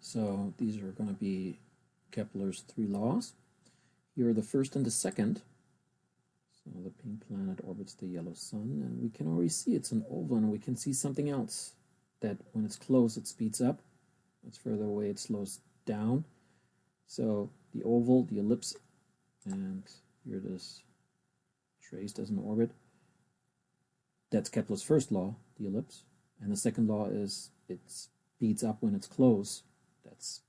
So these are going to be Kepler's 3 laws. Here are the first and the second. So the pink planet orbits the yellow sun, and we can already see it's an oval, and we can see something else, that when it's close it speeds up, when it's further away it slows down. So the oval, the ellipse, and here this traced as an orbit, that's Kepler's first law, the ellipse. And the second law is it speeds up when it's close. That's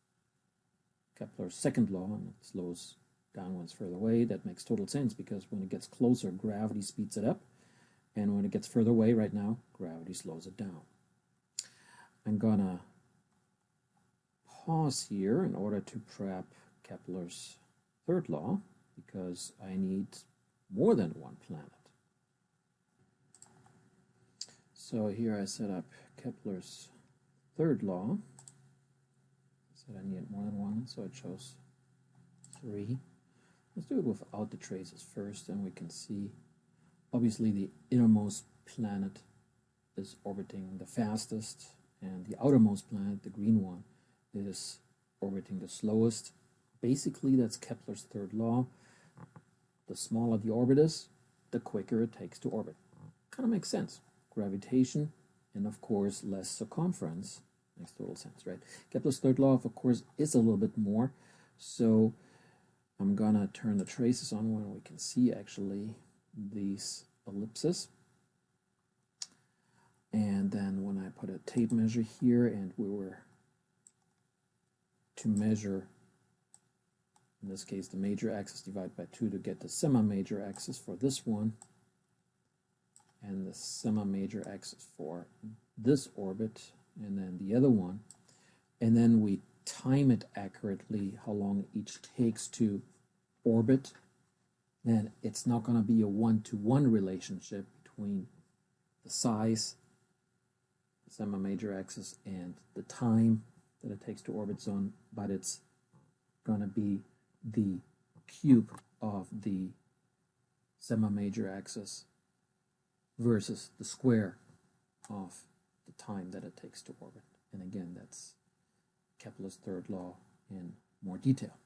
Kepler's second law, and it slows down when it's further away. That makes total sense, because when it gets closer, gravity speeds it up, and when it gets further away right now, gravity slows it down. I'm gonna pause here in order to prep Kepler's third law, because I need more than one planet. So here I set up Kepler's third law. I said I needed more than one, so I chose 3. Let's do it without the traces first, and we can see obviously the innermost planet is orbiting the fastest, and the outermost planet, the green one, is orbiting the slowest. Basically, that's Kepler's third law. The smaller the orbit is, the quicker it takes to orbit. Kind of makes sense. Gravitation, and of course less circumference. Makes total sense, right? Kepler's third law, of course, is a little bit more. So I'm gonna turn the traces on when we can see actually these ellipses. And then when I put a tape measure here, and we were to measure, in this case, the major axis divided by 2 to get the semi-major axis for this one, and the semi-major axis for this orbit, and then the other one, and then we time it accurately how long each takes to orbit, then it's not going to be a one-to-one relationship between the size, the semi-major axis, and the time that it takes to orbit zone, but it's going to be the cube of the semi-major axis versus the square of the time that it takes to orbit. And again, that's Kepler's third law in more detail.